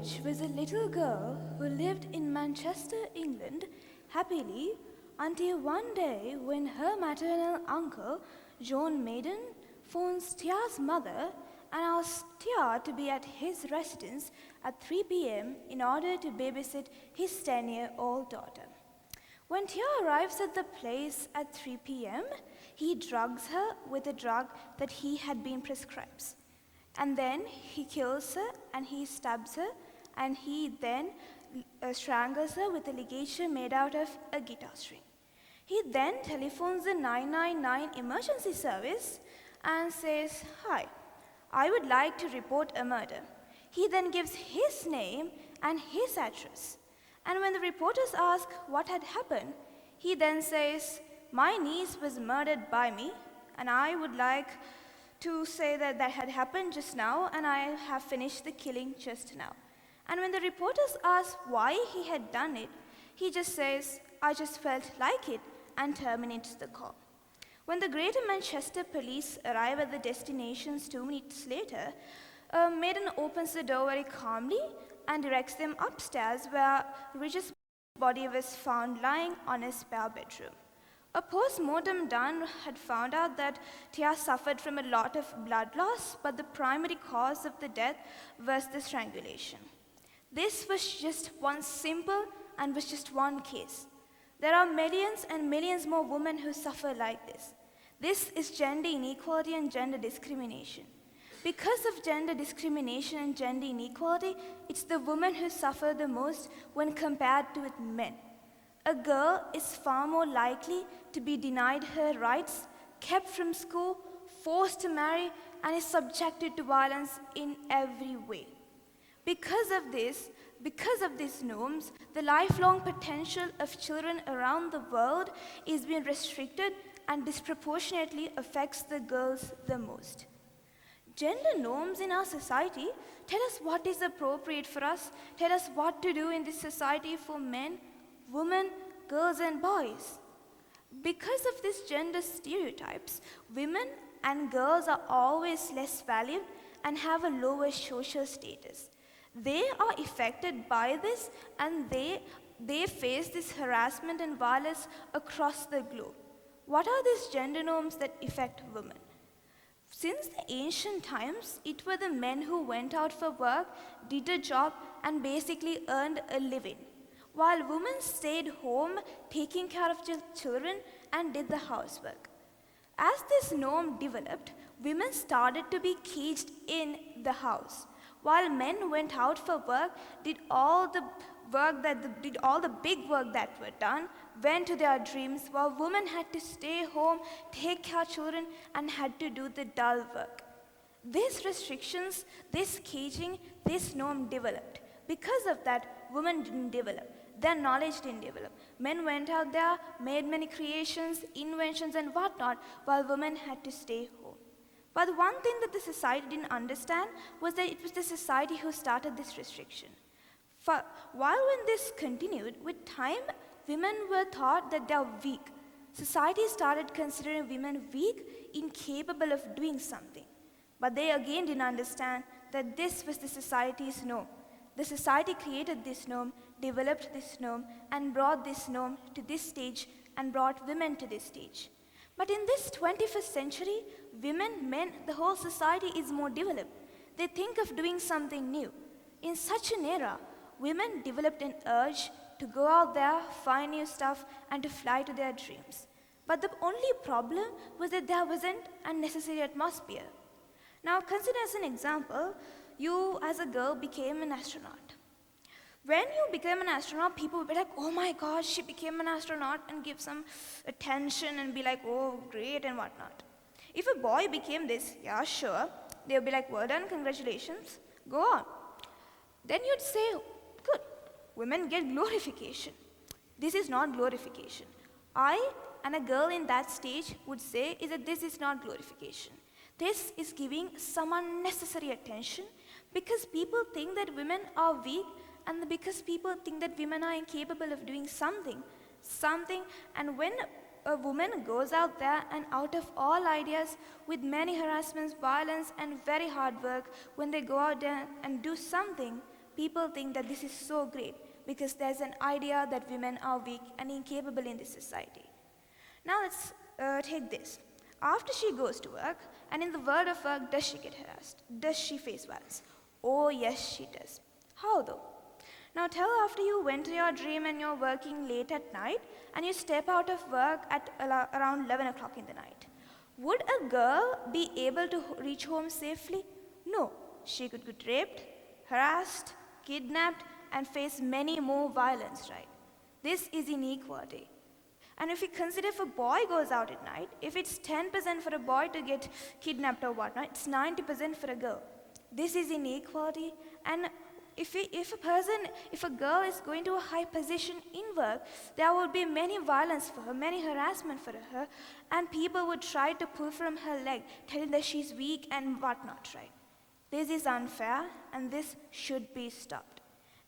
village was a little girl who lived in Manchester, England, happily until one day when her maternal uncle, John Maiden, phones Tia's mother and asks Tia to be at his residence at 3 p.m. in order to babysit his 10-year-old daughter. When Tia arrives at the place at 3 p.m., he drugs her with a drug that he had been prescribed. And then he kills her and he stabs her and he then strangles her with a ligature made out of a guitar string. He then telephones the 999 emergency service and says, "Hi, I would like to report a murder." He then gives his name and his address. And when the reporters ask what had happened, he then says, "My niece was murdered by me, and I would like to say that that had happened just now, and I have finished the killing just now." And when the reporters ask why he had done it, he just says, "I just felt like it," and terminates the call. When the Greater Manchester police arrive at the destinations 2 minutes later, Maiden opens the door very calmly and directs them upstairs where Richard's body was found lying on his spare bedroom. A post-mortem done had found out that Tia suffered from a lot of blood loss, but the primary cause of the death was the strangulation. This was just one simple and was just one case. There are millions and millions more women who suffer like this. This is gender inequality and gender discrimination. Because of gender discrimination and gender inequality, it's the women who suffer the most when compared to with men. A girl is far more likely to be denied her rights, kept from school, forced to marry, and is subjected to violence in every way. Because of these norms, the lifelong potential of children around the world is being restricted and disproportionately affects the girls the most. Gender norms in our society tell us what is appropriate for us, tell us what to do in this society for men, women, girls, and boys. Because of these gender stereotypes, women and girls are always less valued and have a lower social status. They are affected by this and they face this harassment and violence across the globe. What are these gender norms that affect women? Since the ancient times, it were the men who went out for work, did a job, and basically earned a living, while women stayed home taking care of children and did the housework. As this norm developed, women started to be caged in the house, while men went out for work, did all the big work that were done, went to their dreams, while women had to stay home, take care of children, and had to do the dull work. These restrictions, this caging, this norm developed. Because of that, women didn't develop. Their knowledge didn't develop. Men went out there, made many creations, inventions, and whatnot, while women had to stay home. But the one thing that the society didn't understand was that it was the society who started this restriction. While when this continued, with time, women were thought that they are weak. Society started considering women weak, incapable of doing something. But they again didn't understand that this was the society's norm. The society created this norm, developed this norm, and brought this norm to this stage and brought women to this stage. But in this 21st century, women, men, the whole society is more developed. They think of doing something new. In such an era, women developed an urge to go out there, find new stuff, and to fly to their dreams. But the only problem was that there wasn't a necessary atmosphere. Now consider as an example, you as a girl became an astronaut. When you became an astronaut, people would be like, "Oh my gosh, she became an astronaut," and give some attention and be like, "Oh, great," and whatnot. If a boy became this, "Yeah, sure," they would be like, "Well done, congratulations, go on." Then you'd say, "Good, women get glorification." This is not glorification. I and a girl in that stage would say is that this is not glorification. This is giving some unnecessary attention because people think that women are weak and because people think that women are incapable of doing something. And when a woman goes out there and out of all ideas with many harassments, violence, and very hard work, when they go out there and do something, people think that this is so great because there's an idea that women are weak and incapable in this society. Now let's take this. After she goes to work, and in the world of work, does she get harassed? Does she face violence? Oh yes, she does. How though? Now tell after you went to your dream and you're working late at night and you step out of work at around 11 o'clock in the night. Would a girl be able to reach home safely? No. She could get raped, harassed, kidnapped, and face many more violence, right? This is inequality. And if you consider if a boy goes out at night, if it's 10% for a boy to get kidnapped or whatnot, it's 90% for a girl. This is inequality. And if a girl is going to a high position in work, there will be many violence for her, many harassment for her, and people would try to pull from her leg, telling that she's weak and whatnot, right? This is unfair, and this should be stopped.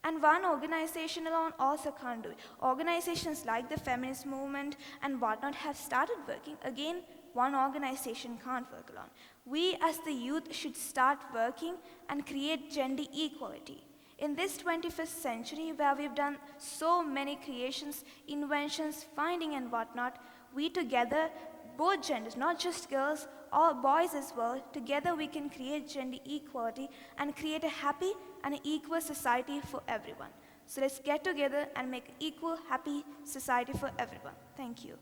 And one organization alone also can't do it. Organizations like the feminist movement and whatnot have started working. Again, one organization can't work alone. We as the youth should start working and create gender equality. In this 21st century, where we've done so many creations, inventions, finding and whatnot, we together, both genders, not just girls, all boys as well, together we can create gender equality and create a happy and equal society for everyone. So let's get together and make an equal, happy society for everyone. Thank you.